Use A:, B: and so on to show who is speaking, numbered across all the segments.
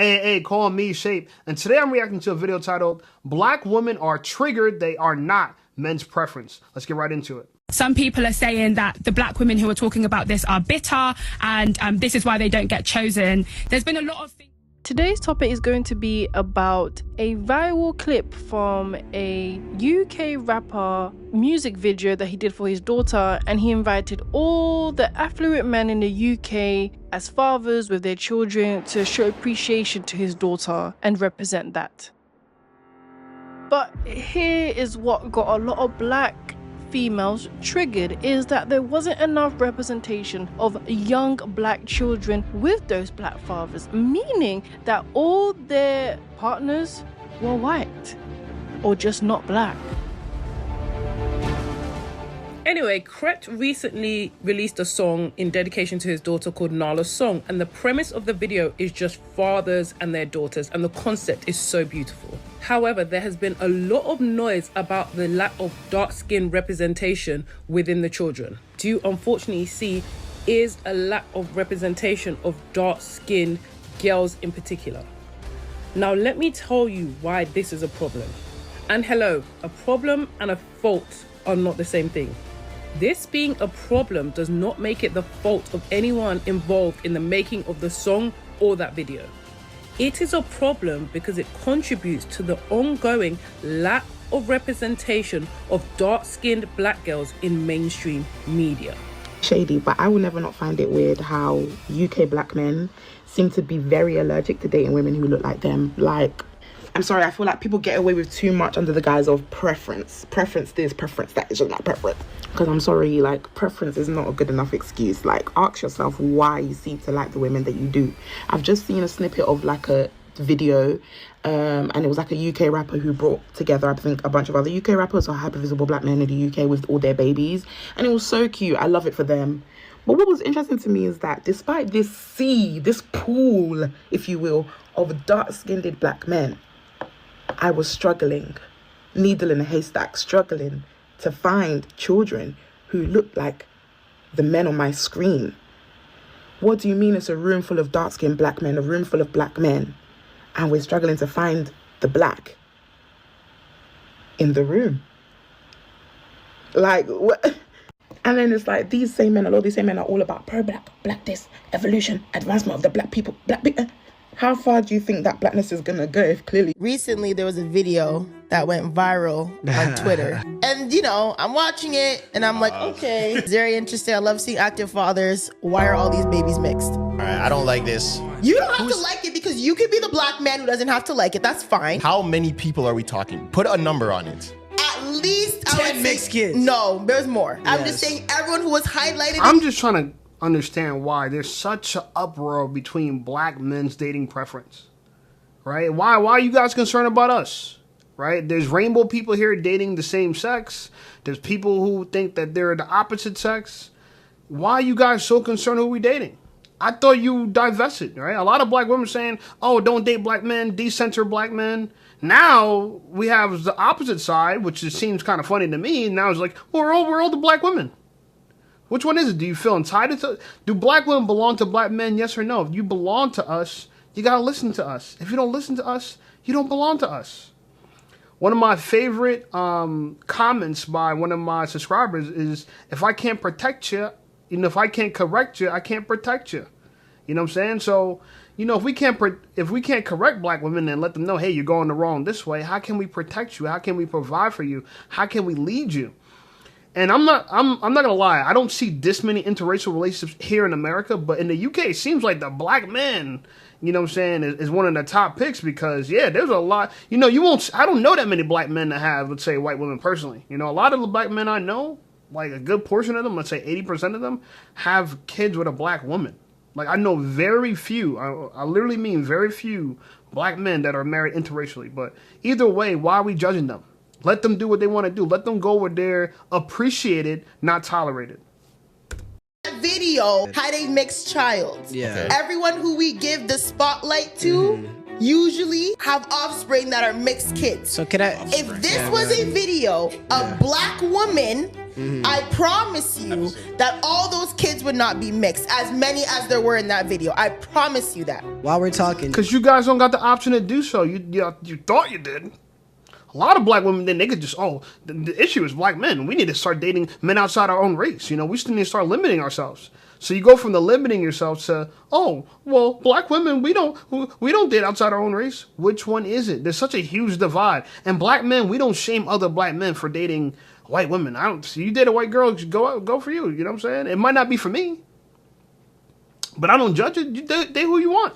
A: Hey, call me Shape. And today I'm reacting to a video titled, Black Women Are Triggered, They Are Not Men's Preference. Let's get right into it.
B: Some people are saying that the black women who are talking about this are bitter and this is why they don't get chosen. There's been a lot of things.
C: Today's topic is going to be about a viral clip from a UK rapper music video that he did for his daughter, and he invited all the affluent men in the UK as fathers with their children to show appreciation to his daughter and represent that. But here is what got a lot of black females triggered, is that there wasn't enough representation of young black children with those black fathers, meaning that all their partners were white or just not black.
D: Anyway, Krept recently released a song in dedication to his daughter called Nala's Song, and the premise of the video is just fathers and their daughters, and the concept is so beautiful. However, there has been a lot of noise about the lack of dark-skin representation within the children. Do you unfortunately see is a lack of representation of dark-skinned girls in particular? Now, let me tell you why this is a problem. And hello, a problem and a fault are not the same thing. This being a problem does not make it the fault of anyone involved in the making of the song or that video. It is a problem because it contributes to the ongoing lack of representation of dark-skinned black girls in mainstream media.
E: Shady, but I will never not find it weird how UK black men seem to be very allergic to dating women who look like them. Like, I'm sorry, I feel like people get away with too much under the guise of preference. Preference this, preference that. It's just not preference. Because I'm sorry, like, preference is not a good enough excuse. Like, ask yourself why you seem to like the women that you do. I've just seen a snippet of like a video, and it was like a UK rapper who brought together, I think, a bunch of other UK rappers or hyper-visible black men in the UK with all their babies. And it was so cute. I love it for them. But what was interesting to me is that despite this sea, this pool, if you will, of dark-skinned black men, I was struggling, needle in a haystack, struggling to find children who looked like the men on my screen. What do you mean it's a room full of dark-skinned black men, a room full of black men, and we're struggling to find the black in the room? Like, what? And then it's like these same men, a lot of these same men are all about pro-black, black this, evolution, advancement of the black people, black people. How far do you think that blackness is gonna go if clearly?
F: Recently, there was a video that went viral on Twitter. And, you know, I'm watching it and I'm like, okay, it's very interesting. I love seeing active fathers. Why are all these babies mixed?
G: All right, I don't like this.
F: You don't have to like it because you could be the black man who doesn't have to like it. That's fine.
G: How many people are we talking? Put a number on it.
F: At least
H: 10 mixed kids.
F: No, there's more. Yes. I'm just saying everyone who was highlighted.
A: I'm just trying to understand why there's such an uproar between black men's dating preference, right? Why are you guys concerned about us, right? There's rainbow people here dating the same sex. There's people who think that they're the opposite sex. Why are you guys so concerned who we dating? I thought you divested, right? A lot of black women saying, oh, don't date black men, decenter black men. Now we have the opposite side, which just seems kind of funny to me. Now it's like, well, we're all the black women. Which one is it? Do you feel entitled to? Do black women belong to black men? Yes or no? If you belong to us, you gotta listen to us. If you don't listen to us, you don't belong to us. One of my favorite comments by one of my subscribers is, if I can't protect you, if I can't correct you, I can't protect you. You know what I'm saying? So, if we can't correct black women and let them know, hey, you're going the wrong this way, how can we protect you? How can we provide for you? How can we lead you? And I'm not gonna lie, I don't see this many interracial relationships here in America, but in the UK, it seems like the black man, is one of the top picks because, yeah, there's a lot, I don't know that many black men that have, let's say, white women personally. A lot of the black men I know, like a good portion of them, let's say 80% of them, have kids with a black woman. Like, I know very few, I literally mean very few black men that are married interracially. But either way, why are we judging them? Let them do what they want to do. Let them go where they're appreciated, not tolerated.
F: Video had a mixed child.
H: Yeah.
F: Everyone who we give the spotlight to usually have offspring that are mixed kids.
H: So can I?
F: If this was a video, a black woman I promise you that all those kids would not be mixed, as many as there were in that video. I promise you that.
H: While we're talking,
A: Because you guys don't got the option to do so. You thought you did. A lot of black women, then they could just, the issue is black men. We need to start dating men outside our own race. You know, we still need to start limiting ourselves. So you go from the limiting yourself to, black women, we don't date outside our own race. Which one is it? There's such a huge divide. And black men, we don't shame other black men for dating white women. You date a white girl, go for you. You know what I'm saying? It might not be for me, but I don't judge it. You date who you want.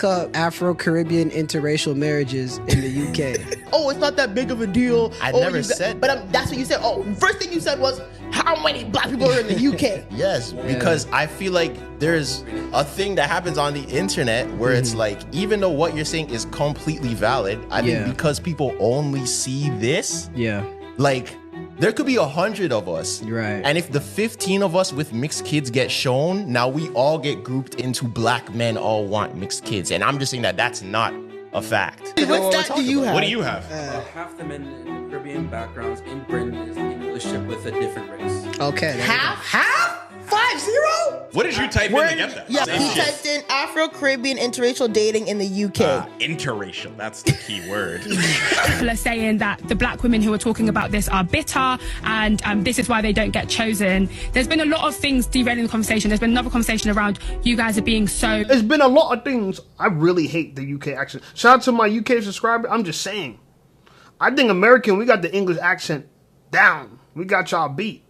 H: up Afro-Caribbean interracial marriages in the UK.
F: Oh, it's not that big of a deal.
G: I never said
F: but that's what you said. Oh, first thing you said was how many black people are in the UK.
G: Yes, because I feel like there's a thing that happens on the internet where it's like, even though what you're saying is completely valid, I think because people only see this, like, there could be 100 of us.
H: Right.
G: And if the 15 of us with mixed kids get shown, now we all get grouped into black men all want mixed kids. And I'm just saying that that's not a fact.
F: What stat do you have?
I: What do you have?
J: Half the men in Caribbean backgrounds in Britain is in relationship with a different race.
H: Okay.
F: Half? 50?
I: What did you type in to get that?
F: Yeah, he typed in Afro-Caribbean interracial dating in the UK.
I: Interracial, that's the key word.
B: People are saying that the black women who are talking about this are bitter and this is why they don't get chosen. There's been a lot of things derailing the conversation. There's been another conversation around you guys are being so...
A: There's been a lot of things. I really hate the UK accent. Shout out to my UK subscriber. I'm just saying. I think American, we got the English accent down. We got y'all beat.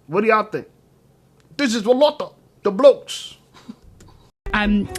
A: What do y'all think? This is a lot of the blokes.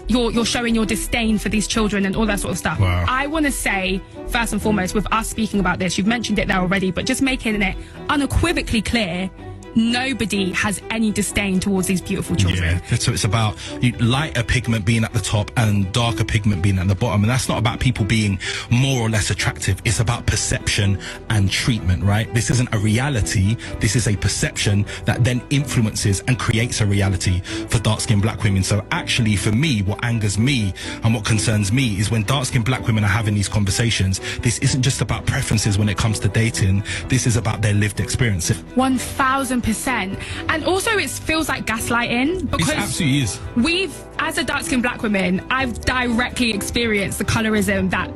B: You're showing your disdain for these children and all that sort of stuff.
I: Wow.
B: I want to say, first and foremost, with us speaking about this, you've mentioned it there already, but just making it unequivocally clear, nobody has any disdain towards these beautiful children.
K: Yeah, so it's about lighter pigment being at the top and darker pigment being at the bottom. And that's not about people being more or less attractive. It's about perception and treatment, right? This isn't a reality. This is a perception that then influences and creates a reality for dark-skinned black women. So actually, for me, what angers me and what concerns me is when dark-skinned black women are having these conversations, this isn't just about preferences when it comes to dating. This is about their lived experience.
B: 1,000%. And also it feels like gaslighting because
K: It absolutely is.
B: we've, as a dark-skinned black woman, I've directly experienced the colorism that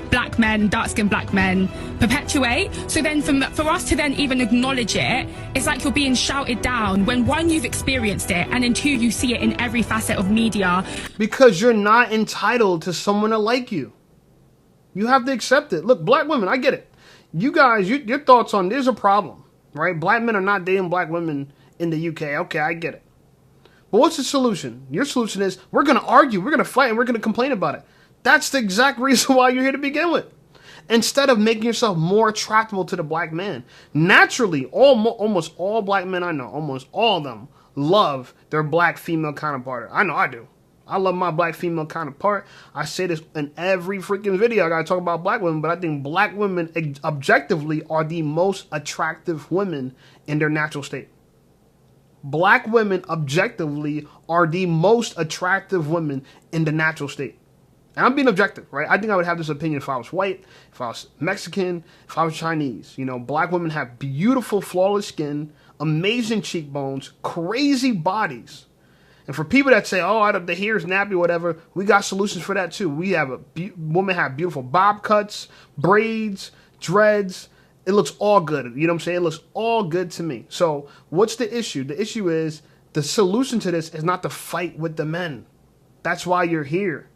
B: black men, dark-skinned black men perpetuate. So then for us to then even acknowledge it, it's like you're being shouted down when one, you've experienced it, and then two, you see it in every facet of media.
A: Because you're not entitled to someone to like you. You have to accept it. Look, black women, I get it. You guys, your thoughts on there's a problem. Right? Black men are not dating black women in the UK. Okay, I get it. But what's the solution? Your solution is we're going to argue, we're going to fight, and we're going to complain about it. That's the exact reason why you're here to begin with. Instead of making yourself more attractable to the black man. Naturally, almost all black men I know, almost all of them, love their black female counterpart. I know I do. I love my black female counterpart. I say this in every freaking video. I gotta talk about black women, but I think black women objectively are the most attractive women in their natural state. Black women objectively are the most attractive women in the natural state. And I'm being objective, right? I think I would have this opinion if I was white, if I was Mexican, if I was Chinese. You know, black women have beautiful, flawless skin, amazing cheekbones, crazy bodies. And for people that say, the hair's nappy, whatever, we got solutions for that too. We have women have beautiful bob cuts, braids, dreads. It looks all good. You know what I'm saying? It looks all good to me. So what's the issue? The issue is the solution to this is not to fight with the men. That's why you're here,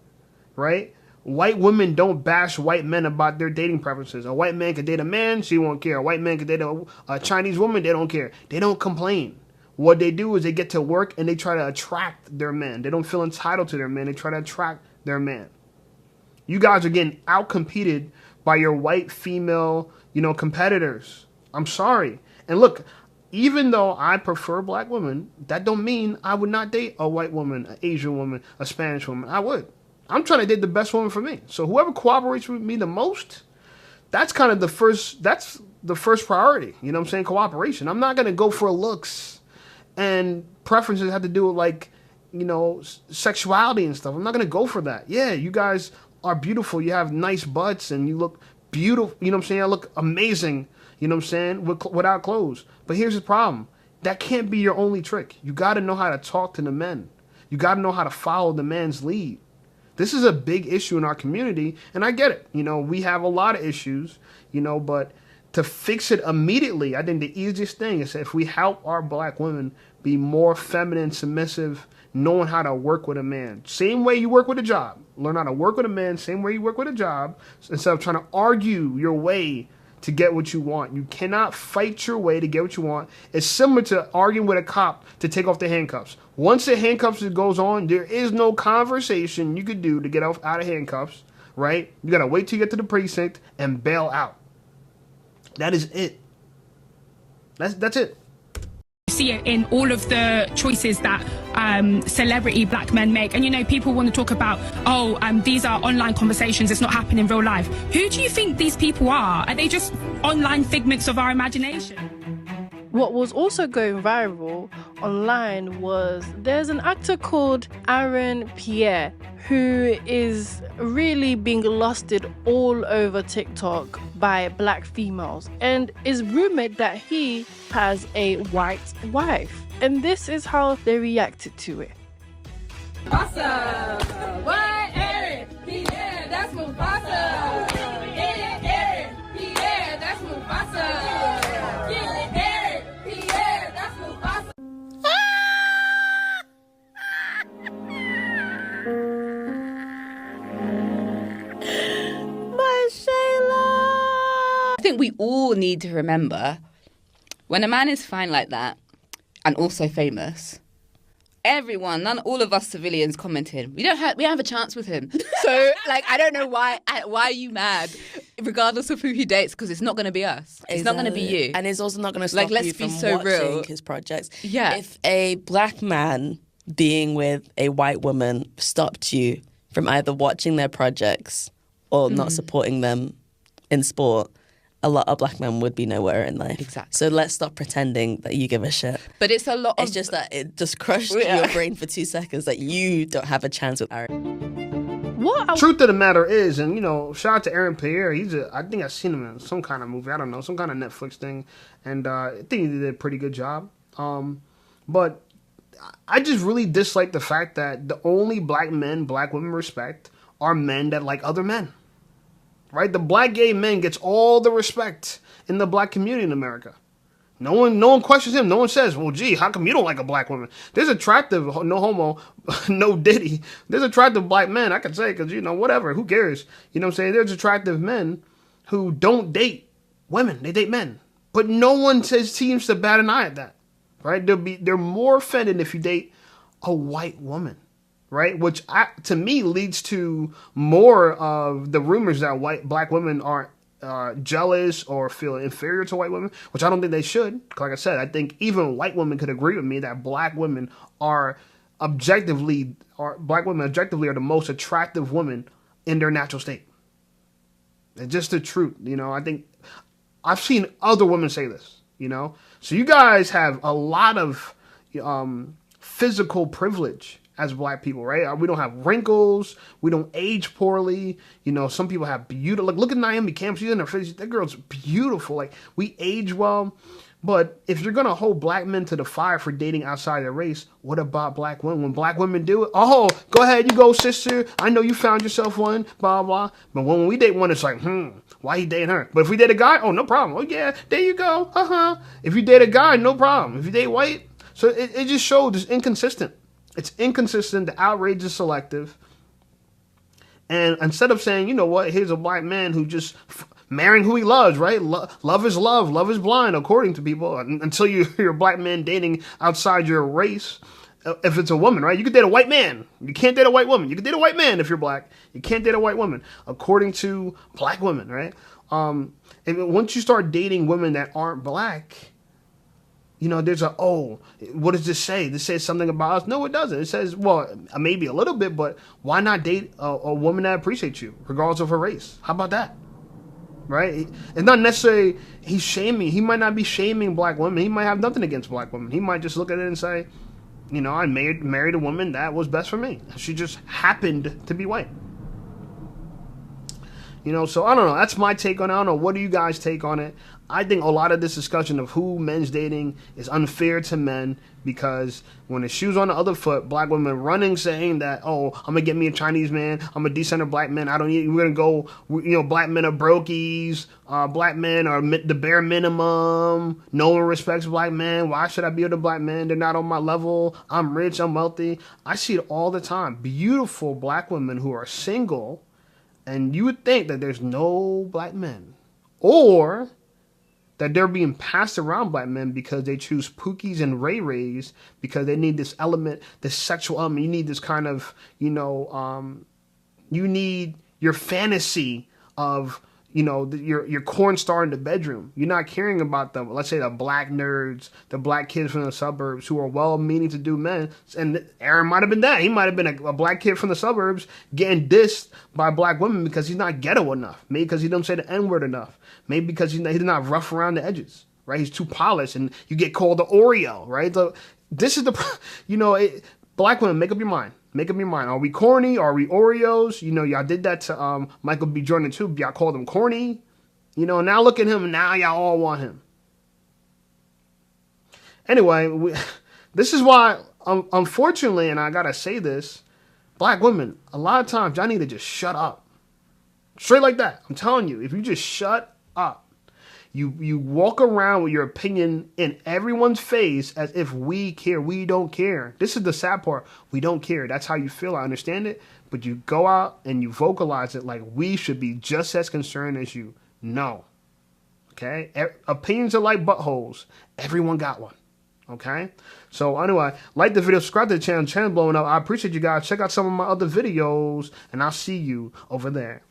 A: right? White women don't bash white men about their dating preferences. A white man could date a man, she won't care. A white man could date a Chinese woman, they don't care. They don't complain. What they do is they get to work and they try to attract their man. They don't feel entitled to their man. They try to attract their man. You guys are getting out-competed by your white female, competitors. I'm sorry. And look, even though I prefer black women, that don't mean I would not date a white woman, an Asian woman, a Spanish woman. I would. I'm trying to date the best woman for me. So whoever cooperates with me the most, that's kind of the first priority. You know what I'm saying? Cooperation. I'm not going to go for looks. And preferences have to do with sexuality and stuff. I'm not going to go for that. Yeah, you guys are beautiful. You have nice butts and you look beautiful. You know what I'm saying? I look amazing. you know what I'm saying, without clothes. But here's the problem. That can't be your only trick. You got to know how to talk to the men. You got to know how to follow the man's lead. This is a big issue in our community, and I get it. You know, we have a lot of issues, you know, but to fix it immediately, I think the easiest thing is if we help our black women be more feminine, submissive, knowing how to work with a man. Same way you work with a job. Learn how to work with a man, same way you work with a job, instead of trying to argue your way to get what you want. You cannot fight your way to get what you want. It's similar to arguing with a cop to take off the handcuffs. Once the handcuffs goes on, there is no conversation you could do to get out of handcuffs, right? You got to wait till you get to the precinct and bail out. That is it. That's it.
B: See it in all of the choices that celebrity black men make. And, you know, people want to talk about, these are online conversations, it's not happening in real life. Who do you think these people are? Are they just online figments of our imagination?
C: What was also going viral online was there's an actor called Aaron Pierre who is really being lusted all over TikTok by black females, and is rumored that he has a white wife. And this is how they reacted to it.
L: Awesome. What? Aaron Pierre, that's Mufasa. Aaron Pierre, that's Mufasa.
M: I think we all need to remember when a man is fine like that and also famous, all of us civilians commented, we don't have a chance with him. So, like, I don't know why are you mad, regardless of who he dates, because it's not going to be us. It's not going to be you.
N: And it's also not going to stop
M: let's
N: you
M: be
N: from
M: so
N: watching
M: real.
N: His projects.
M: Yeah.
N: If a black man being with a white woman stopped you from either watching their projects or not supporting them in sport, a lot of black men would be nowhere in life.
M: Exactly.
N: So let's stop pretending that you give a shit.
M: But it's a lot
N: It's just that it just crushed your brain for 2 seconds that you don't have a chance with Aaron.
A: Truth of the matter is, and, you know, shout out to Aaron Pierre. I think I've seen him in some kind of movie. I don't know, some kind of Netflix thing. And I think he did a pretty good job. But I just really dislike the fact that the only black men black women respect are men that like other men. Right? The black gay man gets all the respect in the black community in America. No one questions him. No one says, well, gee, how come you don't like a black woman? There's attractive, no homo, no diddy. There's attractive black men, I can say, because, you know, whatever, who cares? You know what I'm saying? There's attractive men who don't date women. They date men. But no one seems to bat an eye at that. Right? They're more offended if you date a white woman. Right, which to me leads to more of the rumors that black women are jealous or feel inferior to white women, which I don't think they should. Like I said, I think even white women could agree with me that black women are objectively the most attractive women in their natural state. It's just the truth, you know. I think I've seen other women say this, you know. So you guys have a lot of physical privilege as black people, right? We don't have wrinkles. We don't age poorly. You know, some people have beautiful. Like, look at Naomi Campbell. She's in her 50s. That girl's beautiful. Like, we age well. But if you're going to hold black men to the fire for dating outside their race, what about black women? When black women do it, oh, go ahead, you go, sister. I know you found yourself one, blah, blah. But when we date one, it's like, why you dating her? But if we date a guy, oh, no problem. Oh, yeah, there you go. If you date a guy, no problem. If you date white, so it just shows it's inconsistent. It's inconsistent. The outrage is selective. And instead of saying, you know what, here's a black man who just marrying who he loves, right? Love is love. Love is blind, according to people. Until you're a black man dating outside your race. If it's a woman, right? You could date a white man. You can't date a white woman. You could date a white man if you're black. You can't date a white woman, according to black women, right? And once you start dating women that aren't black, you know, there's what does this say? This says something about us? No, it doesn't. It says, well, maybe a little bit, but why not date a woman that appreciates you, regardless of her race? How about that? Right? It's not necessarily he's shaming. He might not be shaming black women. He might have nothing against black women. He might just look at it and say, you know, I married a woman that was best for me. She just happened to be white. You know, so I don't know. That's my take on it. I don't know. What do you guys take on it? I think a lot of this discussion of who men's dating is unfair to men because when the shoe's on the other foot, black women running saying that, oh, I'm going to get me a Chinese man. I'm a decent black man. I don't need, we're going to go, you know, black men are brokies. Black men are the bare minimum. No one respects black men. Why should I be with a black man? They're not on my level. I'm rich. I'm wealthy. I see it all the time. Beautiful black women who are single. And you would think that there's no black men. Or that they're being passed around black men because they choose Pookies and Ray Rays because they need this element, this sexual element. You need this kind of, you know, you need your fantasy of, you know, your corn star in the bedroom. You're not caring about the, let's say, the black nerds, the black kids from the suburbs who are well-meaning to do men. And Aaron might have been that. He might have been a black kid from the suburbs getting dissed by black women because he's not ghetto enough. Maybe because he don't say the N-word enough. Maybe because he's not rough around the edges, right? He's too polished, and you get called the Oreo, right? So this is the, you know, black women, make up your mind. Make up your mind. Are we corny? Are we Oreos? You know, y'all did that to Michael B. Jordan too. Y'all called him corny. You know, now look at him, and now y'all all want him. Anyway, this is why, unfortunately, and I gotta say this, black women, a lot of times y'all need to just shut up. Straight like that. I'm telling you, if you just shut up, you walk around with your opinion in everyone's face as if we care. We don't care. This is the sad part. We don't care. That's how you feel. I understand it. But you go out and you vocalize it like we should be just as concerned as you. No. Okay? Opinions are like buttholes. Everyone got one. Okay? So anyway, like the video, subscribe to the channel. Channel blowing up. I appreciate you guys. Check out some of my other videos, and I'll see you over there.